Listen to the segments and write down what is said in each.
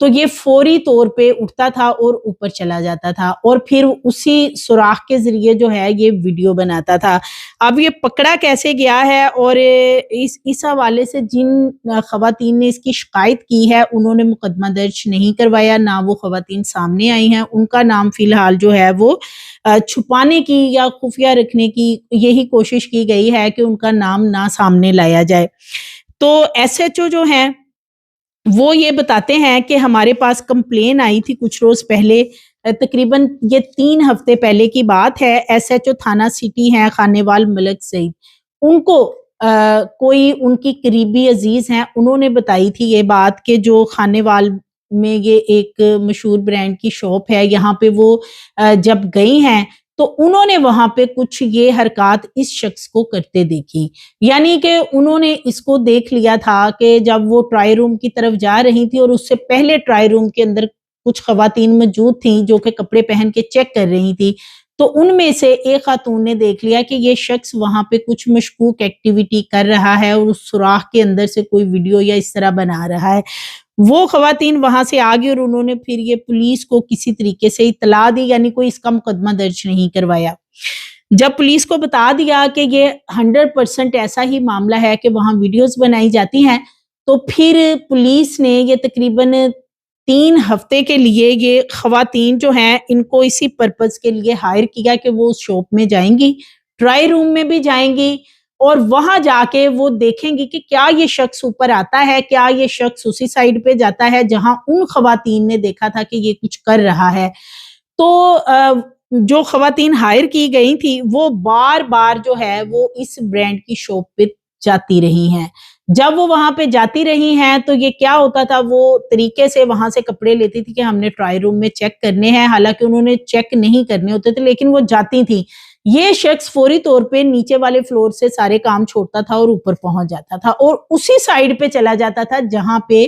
تو یہ فوری طور پہ اٹھتا تھا اور اوپر چلا جاتا تھا اور پھر اسی سوراخ کے ذریعے جو ہے یہ ویڈیو بناتا تھا۔ اب یہ پکڑا کیسے گیا ہے اور اس حوالے سے جن خواتین نے اس کی شکایت کی ہے انہوں نے مقدمہ درج نہیں کروایا، نہ وہ خواتین سامنے آئی ہیں، ان کا نام فی الحال جو ہے وہ چھپانے کی یا خفیہ رکھنے کی یہی کوشش کی گئی ہے کہ ان کا نام نہ سامنے لایا جائے۔ تو ایس ایچ او جو ہیں وہ یہ بتاتے ہیں کہ ہمارے پاس کمپلین آئی تھی کچھ روز پہلے، تقریباً یہ 3 ہفتے پہلے کی بات ہے۔ ایس ایچ او تھانہ سٹی ہیں خانیوال ملک سعید، ان کو کوئی ان کی قریبی عزیز ہیں، انہوں نے بتائی تھی یہ بات کہ جو خانیوال میں یہ ایک مشہور برانڈ کی شاپ ہے، یہاں پہ وہ جب گئی ہیں تو انہوں نے وہاں پہ کچھ یہ حرکات اس شخص کو کرتے دیکھی، یعنی کہ انہوں نے اس کو دیکھ لیا تھا کہ جب وہ ٹرائی روم کی طرف جا رہی تھی اور اس سے پہلے ٹرائی روم کے اندر کچھ خواتین موجود تھیں جو کہ کپڑے پہن کے چیک کر رہی تھی، تو ان میں سے ایک خاتون نے دیکھ لیا کہ یہ شخص وہاں پہ کچھ مشکوک ایکٹیویٹی کر رہا ہے اور اس سوراخ کے اندر سے کوئی ویڈیو یا اس طرح بنا رہا ہے۔ وہ خواتین وہاں سے آگئی اور انہوں نے پھر یہ پولیس کو کسی طریقے سے اطلاع دی، یعنی کوئی اس کا مقدمہ درج نہیں کروایا۔ جب پولیس کو بتا دیا کہ یہ 100% ایسا ہی معاملہ ہے کہ وہاں ویڈیوز بنائی جاتی ہیں، تو پھر پولیس نے یہ تقریباً 3 ہفتے کے لیے یہ خواتین جو ہیں ان کو اسی پرپز کے لیے ہائر کیا کہ وہ اس شاپ میں جائیں گی، ٹرائی روم میں بھی جائیں گی اور وہاں جا کے وہ دیکھیں گی کہ کیا یہ شخص اوپر آتا ہے، کیا یہ شخص اسی سائڈ پہ جاتا ہے جہاں ان خواتین نے دیکھا تھا کہ یہ کچھ کر رہا ہے۔ تو جو خواتین ہائر کی گئی تھی وہ بار بار جو ہے وہ اس برانڈ کی شاپ پہ جاتی رہی ہیں۔ جب وہ وہاں پہ جاتی رہی ہیں تو یہ کیا ہوتا تھا، وہ طریقے سے وہاں سے کپڑے لیتی تھی کہ ہم نے ٹرائی روم میں چیک کرنے ہیں، حالانکہ انہوں نے چیک نہیں کرنے ہوتے تھے لیکن وہ جاتی تھی۔ یہ شخص فوری طور پہ نیچے والے فلور سے سارے کام چھوڑتا تھا اور اوپر پہنچ جاتا تھا اور اسی سائڈ پہ چلا جاتا تھا جہاں پہ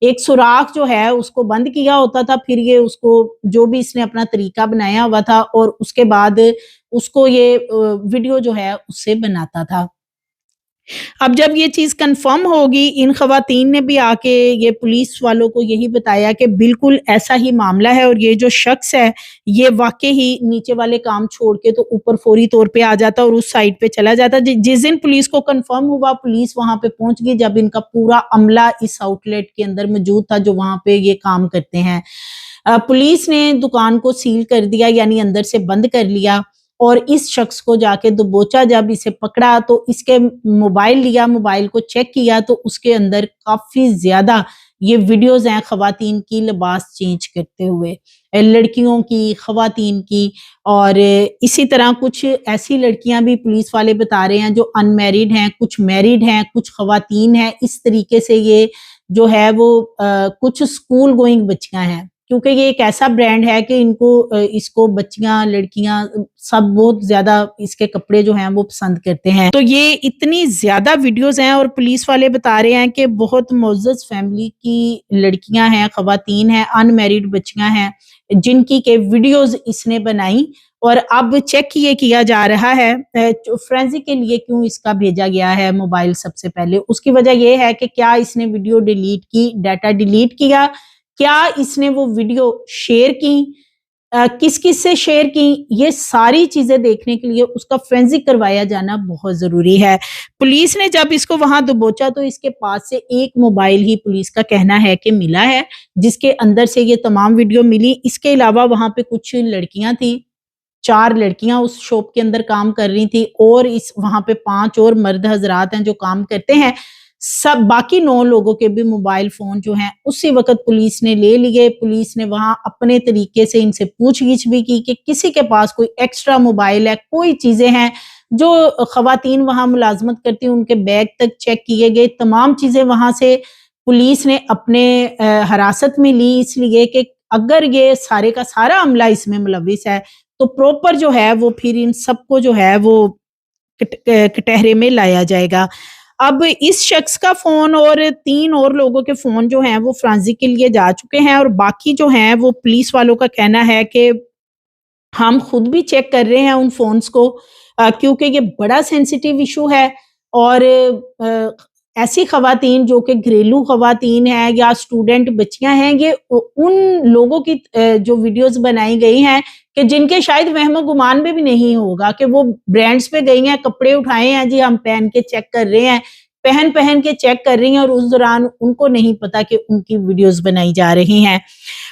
ایک سوراخ جو ہے اس کو بند کیا ہوتا تھا، پھر یہ اس کو جو بھی اس نے اپنا طریقہ بنایا ہوا تھا اور اس کے بعد اس کو یہ ویڈیو جو ہے اس سے بناتا تھا۔ اب جب یہ چیز کنفرم ہوگی، ان خواتین نے بھی آ کے یہ پولیس والوں کو یہی بتایا کہ بالکل ایسا ہی معاملہ ہے اور یہ جو شخص ہے یہ واقعی ہی نیچے والے کام چھوڑ کے تو اوپر فوری طور پہ آ جاتا اور اس سائڈ پہ چلا جاتا۔ جس دن پولیس کو کنفرم ہوا، پولیس وہاں پہ پہنچ گئی جب ان کا پورا عملہ اس آؤٹ لیٹ کے اندر موجود تھا جو وہاں پہ یہ کام کرتے ہیں۔ پولیس نے دکان کو سیل کر دیا، یعنی اندر سے بند کر لیا اور اس شخص کو جا کے دبوچا، جب اسے پکڑا تو اس کے موبائل لیا، موبائل کو چیک کیا تو اس کے اندر کافی زیادہ یہ ویڈیوز ہیں خواتین کی لباس چینج کرتے ہوئے، لڑکیوں کی، خواتین کی، اور اسی طرح کچھ ایسی لڑکیاں بھی پولیس والے بتا رہے ہیں جو ان میریڈ ہیں، کچھ میریڈ ہیں، کچھ خواتین ہیں۔ اس طریقے سے یہ جو ہے وہ کچھ اسکول گوئنگ بچیاں ہیں، کیونکہ یہ ایک ایسا برانڈ ہے کہ اس کو بچیاں، لڑکیاں سب بہت زیادہ اس کے کپڑے جو ہیں وہ پسند کرتے ہیں۔ تو یہ اتنی زیادہ ویڈیوز ہیں اور پولیس والے بتا رہے ہیں کہ بہت معزز فیملی کی لڑکیاں ہیں، خواتین ہیں، ان میریڈ بچیاں ہیں جن کی کہ ویڈیوز اس نے بنائی اور اب چیک یہ کیا جا رہا ہے فرینزک کے لیے کیوں اس کا بھیجا گیا ہے موبائل۔ سب سے پہلے اس کی وجہ یہ ہے کہ کیا اس نے ویڈیو ڈیلیٹ کی، ڈیٹا ڈیلیٹ کیا، کیا اس نے وہ ویڈیو شیئر کی، کس کس سے شیئر کی، یہ ساری چیزیں دیکھنے کے لیے اس کا فرینزک کروایا جانا بہت ضروری ہے۔ پولیس نے جب اس کو وہاں دبوچا تو اس کے پاس سے ایک موبائل ہی پولیس کا کہنا ہے کہ ملا ہے جس کے اندر سے یہ تمام ویڈیو ملی۔ اس کے علاوہ وہاں پہ کچھ لڑکیاں تھیں، 4 لڑکیاں اس شاپ کے اندر کام کر رہی تھی اور وہاں پہ 5 اور مرد حضرات ہیں جو کام کرتے ہیں۔ سب باقی 9 لوگوں کے بھی موبائل فون جو ہیں اسی وقت پولیس نے لے لیے۔ پولیس نے وہاں اپنے طریقے سے ان سے پوچھ گچھ بھی کی کہ کسی کے پاس کوئی ایکسٹرا موبائل ہے، کوئی چیزیں ہیں جو خواتین وہاں ملازمت کرتی ہیں ان کے بیگ تک چیک کیے گئے، تمام چیزیں وہاں سے پولیس نے اپنے حراست میں لی، اس لیے کہ اگر یہ سارے کا سارا عملہ اس میں ملوث ہے تو پروپر جو ہے وہ پھر ان سب کو جو ہے وہ کٹہرے میں لایا جائے گا۔ اب اس شخص کا فون اور 3 اور لوگوں کے فون جو ہیں وہ فرانزک کے لیے جا چکے ہیں اور باقی جو ہیں وہ پولیس والوں کا کہنا ہے کہ ہم خود بھی چیک کر رہے ہیں ان فونز کو کیونکہ یہ بڑا سینسیٹیو ایشو ہے اور ایسی خواتین جو کہ گھریلو خواتین ہیں یا اسٹوڈنٹ بچیاں ہیں، یہ ان لوگوں کی جو ویڈیوز بنائی گئی ہیں کہ جن کے شاید وہم و گمان میں بھی نہیں ہوگا کہ وہ برانڈز پہ گئی ہیں، کپڑے اٹھائے ہیں جی ہم پہن کے چیک کر رہے ہیں، پہن کے چیک کر رہی ہیں، اور اس دوران ان کو نہیں پتا کہ ان کی ویڈیوز بنائی جا رہی ہیں۔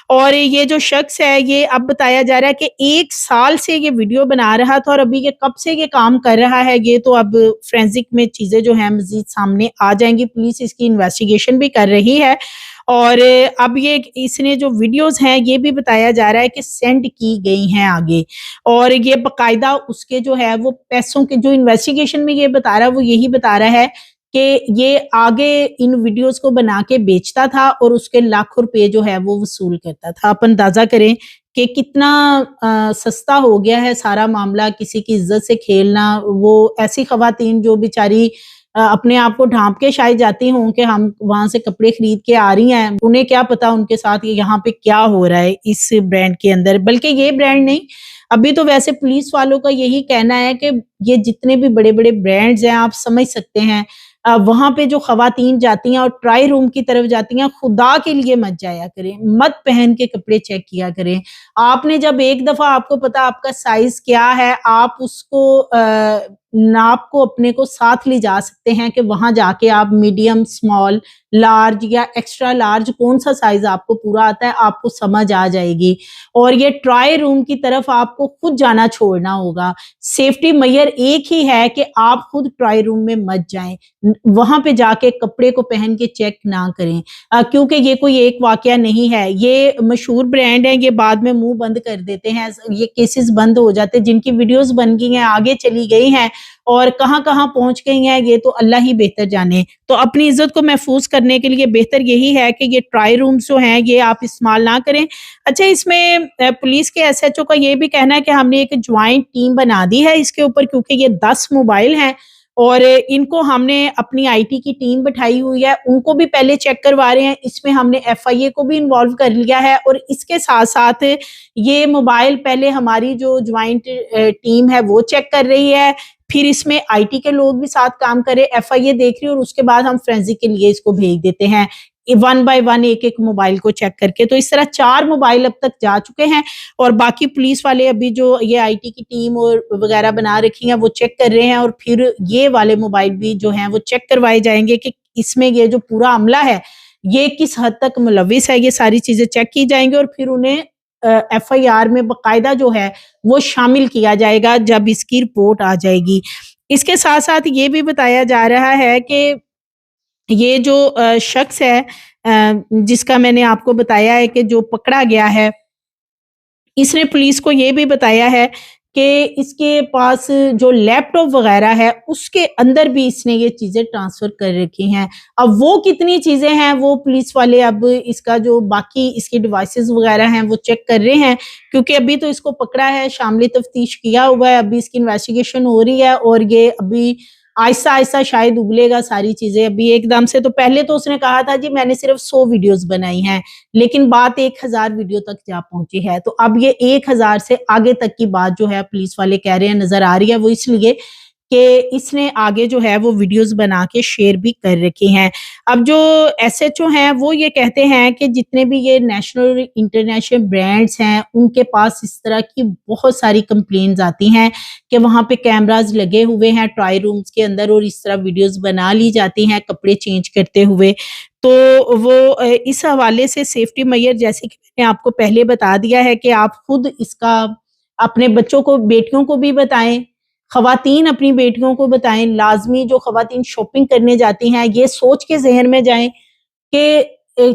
اور یہ جو شخص ہے یہ اب بتایا جا رہا ہے کہ 1 سال سے یہ ویڈیو بنا رہا تھا، اور ابھی یہ کب سے یہ کام کر رہا ہے یہ تو اب فرینزک میں چیزیں جو ہیں مزید سامنے آ جائیں گی، پولیس اس کی انویسٹیگیشن بھی کر رہی ہے۔ اور اب یہ اس نے جو ویڈیوز ہیں یہ بھی بتایا جا رہا ہے کہ سینڈ کی گئی ہیں آگے، اور یہ باقاعدہ اس کے جو ہے وہ پیسوں کے جو انویسٹیگیشن میں یہ بتا رہا ہے وہ یہی بتا رہا ہے کہ یہ آگے ان ویڈیوز کو بنا کے بیچتا تھا اور اس کے لاکھوں روپے جو ہے وہ وصول کرتا تھا۔ آپ اندازہ کریں کہ کتنا سستا ہو گیا ہے سارا معاملہ، کسی کی عزت سے کھیلنا۔ وہ ایسی خواتین جو بیچاری اپنے آپ کو ڈھانپ کے شاید جاتی ہوں کہ ہم وہاں سے کپڑے خرید کے آ رہی ہیں، انہیں کیا پتا ان کے ساتھ یہاں پہ کیا ہو رہا ہے اس برانڈ کے اندر۔ بلکہ یہ برانڈ نہیں، ابھی تو ویسے پولیس والوں کا یہی کہنا ہے کہ یہ جتنے بھی بڑے بڑے برانڈز ہیں آپ سمجھ سکتے ہیں، وہاں پہ جو خواتین جاتی ہیں اور ٹرائی روم کی طرف جاتی ہیں، خدا کے لیے مت جایا کریں، مت پہن کے کپڑے چیک کیا کریں۔ آپ نے جب ایک دفعہ آپ کو پتا آپ کا سائز کیا ہے، آپ اس کو ناپ کو اپنے کو ساتھ لے جا سکتے ہیں کہ وہاں جا کے آپ میڈیم، اسمال، لارج یا ایکسٹرا لارج کون سا سائز آپ کو پورا آتا ہے آپ کو سمجھ آ جائے گی۔ اور یہ ٹرائی روم کی طرف آپ کو خود جانا چھوڑنا ہوگا۔ سیفٹی میئر ایک ہی ہے کہ آپ خود ٹرائی روم میں مت جائیں، وہاں پہ جا کے کپڑے کو پہن کے چیک نہ کریں، کیونکہ یہ کوئی ایک واقعہ نہیں ہے، یہ مشہور برانڈ ہیں، یہ بعد میں منہ بند کر دیتے ہیں، یہ کیسز بند ہو جاتے ہیں، جن کی ویڈیوز بن گئی ہیں آگے چلی گئی ہیں اور کہاں کہاں پہنچ گئی ہیں یہ تو اللہ ہی بہتر جانے۔ تو اپنی عزت کو محفوظ کرنے کے لیے بہتر یہی ہے کہ یہ ٹرائی رومز جو ہیں یہ آپ استعمال نہ کریں۔ اچھا، اس میں پولیس کے ایس ایچ او کا یہ بھی کہنا ہے کہ ہم نے ایک جوائنٹ ٹیم بنا دی ہے اس کے اوپر، کیونکہ یہ 10 موبائل ہیں اور ان کو ہم نے اپنی آئی ٹی کی ٹیم بٹھائی ہوئی ہے، ان کو بھی پہلے چیک کروا رہے ہیں، اس میں ہم نے ایف آئی اے کو بھی انوالو کر لیا ہے، اور اس کے ساتھ ساتھ یہ موبائل پہلے ہماری جو جوائنٹ ٹیم ہے وہ چیک کر رہی ہے، پھر اس میں آئی ٹی کے لوگ بھی ساتھ کام کرے، ایف آئی اے دیکھ رہی ہے، اور اس کے بعد ہم فرینزک کے لیے اس کو بھیج دیتے ہیں 1 بائی 1 ایک موبائل کو چیک کر کے۔ تو اس طرح 4 موبائل اب تک جا چکے ہیں، اور باقی پولیس والے ابھی جو یہ آئی ٹی کی ٹیم اور وغیرہ بنا رکھی ہیں وہ چیک کر رہے ہیں، اور پھر یہ والے موبائل بھی جو ہیں وہ چیک کروائے جائیں گے کہ اس میں یہ جو پورا عملہ ہے یہ کس حد تک ملوث ہے، یہ ساری چیزیں چیک کی جائیں گی، اور پھر انہیں ایف آئی آر میں باقاعدہ جو ہے وہ شامل کیا جائے گا جب اس کی رپورٹ آ جائے گی۔ اس کے ساتھ ساتھ یہ بھی بتایا جا رہا ہے کہ یہ جو شخص ہے جس کا میں نے آپ کو بتایا ہے کہ جو پکڑا گیا ہے، اس نے پولیس کو یہ بھی بتایا ہے کہ اس کے پاس جو لیپ ٹاپ وغیرہ ہے اس کے اندر بھی اس نے یہ چیزیں ٹرانسفر کر رکھی ہیں۔ اب وہ کتنی چیزیں ہیں وہ پولیس والے اب اس کا جو باقی اس کے ڈیوائسز وغیرہ ہیں وہ چیک کر رہے ہیں، کیونکہ ابھی تو اس کو پکڑا ہے، شاملی تفتیش کیا ہوا ہے، ابھی اس کی انویسٹیگیشن ہو رہی ہے، اور یہ ابھی آہستہ آہستہ شاید اگلے گا ساری چیزیں۔ ابھی ایک دم سے تو پہلے تو اس نے کہا تھا جی میں نے صرف 100 ویڈیوز بنائی ہیں، لیکن بات 1000 ویڈیو تک جا پہنچی ہے، تو اب یہ 1000 سے آگے تک کی بات جو ہے پولیس والے کہہ رہے ہیں نظر آ رہی ہے، وہ اس لیے کہ اس نے آگے جو ہے وہ ویڈیوز بنا کے شیئر بھی کر رکھی ہیں۔ اب جو ایس ایچ او ہیں وہ یہ کہتے ہیں کہ جتنے بھی یہ نیشنل اور انٹرنیشنل برانڈز ہیں ان کے پاس اس طرح کی بہت ساری کمپلینز آتی ہیں کہ وہاں پہ کیمراز لگے ہوئے ہیں ٹرائی رومز کے اندر، اور اس طرح ویڈیوز بنا لی جاتی ہیں کپڑے چینج کرتے ہوئے۔ تو وہ اس حوالے سے سیفٹی میئر جیسے کہ میں نے آپ کو پہلے بتا دیا ہے کہ آپ خود اس کا اپنے بچوں کو، بیٹیوں کو بھی بتائیں، خواتین اپنی بیٹیوں کو بتائیں، لازمی جو خواتین شاپنگ کرنے جاتی ہیں یہ سوچ کے ذہن میں جائیں کہ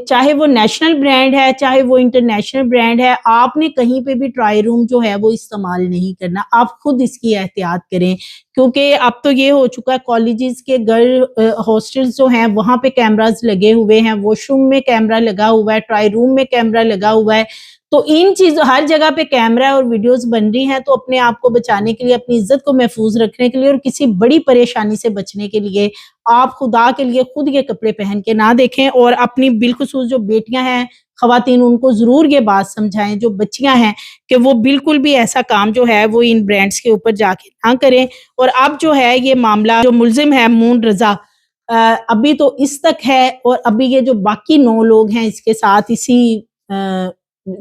چاہے وہ نیشنل برانڈ ہے چاہے وہ انٹرنیشنل برانڈ ہے، آپ نے کہیں پہ بھی ٹرائی روم جو ہے وہ استعمال نہیں کرنا، آپ خود اس کی احتیاط کریں، کیونکہ اب تو یہ ہو چکا ہے کالجز کے گرل ہاسٹلز جو ہیں وہاں پہ کیمراز لگے ہوئے ہیں، واش روم میں کیمرہ لگا ہوا ہے، ٹرائی روم میں کیمرہ لگا ہوا ہے، تو ان چیزوں ہر جگہ پہ کیمرہ اور ویڈیوز بن رہی ہیں، تو اپنے آپ کو بچانے کے لیے، اپنی عزت کو محفوظ رکھنے کے لیے اور کسی بڑی پریشانی سے بچنے کے لیے آپ خدا کے لیے خود یہ کپڑے پہن کے نہ دیکھیں، اور اپنی بالخصوص جو بیٹیاں ہیں خواتین ان کو ضرور یہ بات سمجھائیں، جو بچیاں ہیں، کہ وہ بالکل بھی ایسا کام جو ہے وہ ان برانڈز کے اوپر جا کے نہ کریں۔ اور اب جو ہے یہ معاملہ جو ملزم ہے مون رضا ابھی تو اس تک ہے، اور ابھی یہ جو باقی 9 لوگ ہیں اس کے ساتھ اسی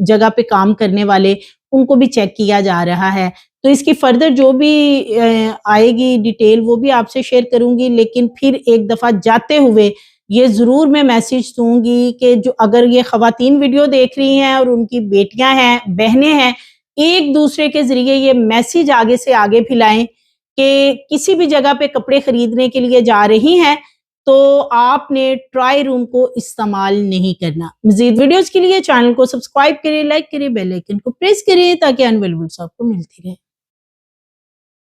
جگہ پہ کام کرنے والے، ان کو بھی چیک کیا جا رہا ہے۔ تو اس کی فردر جو بھی آئے گی ڈیٹیل وہ بھی آپ سے شیئر کروں گی، لیکن پھر ایک دفعہ جاتے ہوئے یہ ضرور میں میسج دوں گی کہ جو اگر یہ خواتین ویڈیو دیکھ رہی ہیں اور ان کی بیٹیاں ہیں، بہنیں ہیں، ایک دوسرے کے ذریعے یہ میسج آگے سے آگے پھیلائیں کہ کسی بھی جگہ پہ کپڑے خریدنے کے لیے جا رہی ہیں تو آپ نے ٹرائی روم کو استعمال نہیں کرنا۔ مزید ویڈیوز کے لیے چینل کو سبسکرائب کریں، لائک کریں، بیل آئیکن کو پریس کریں تاکہ ان ویلیبل آپ کو ملتی رہے۔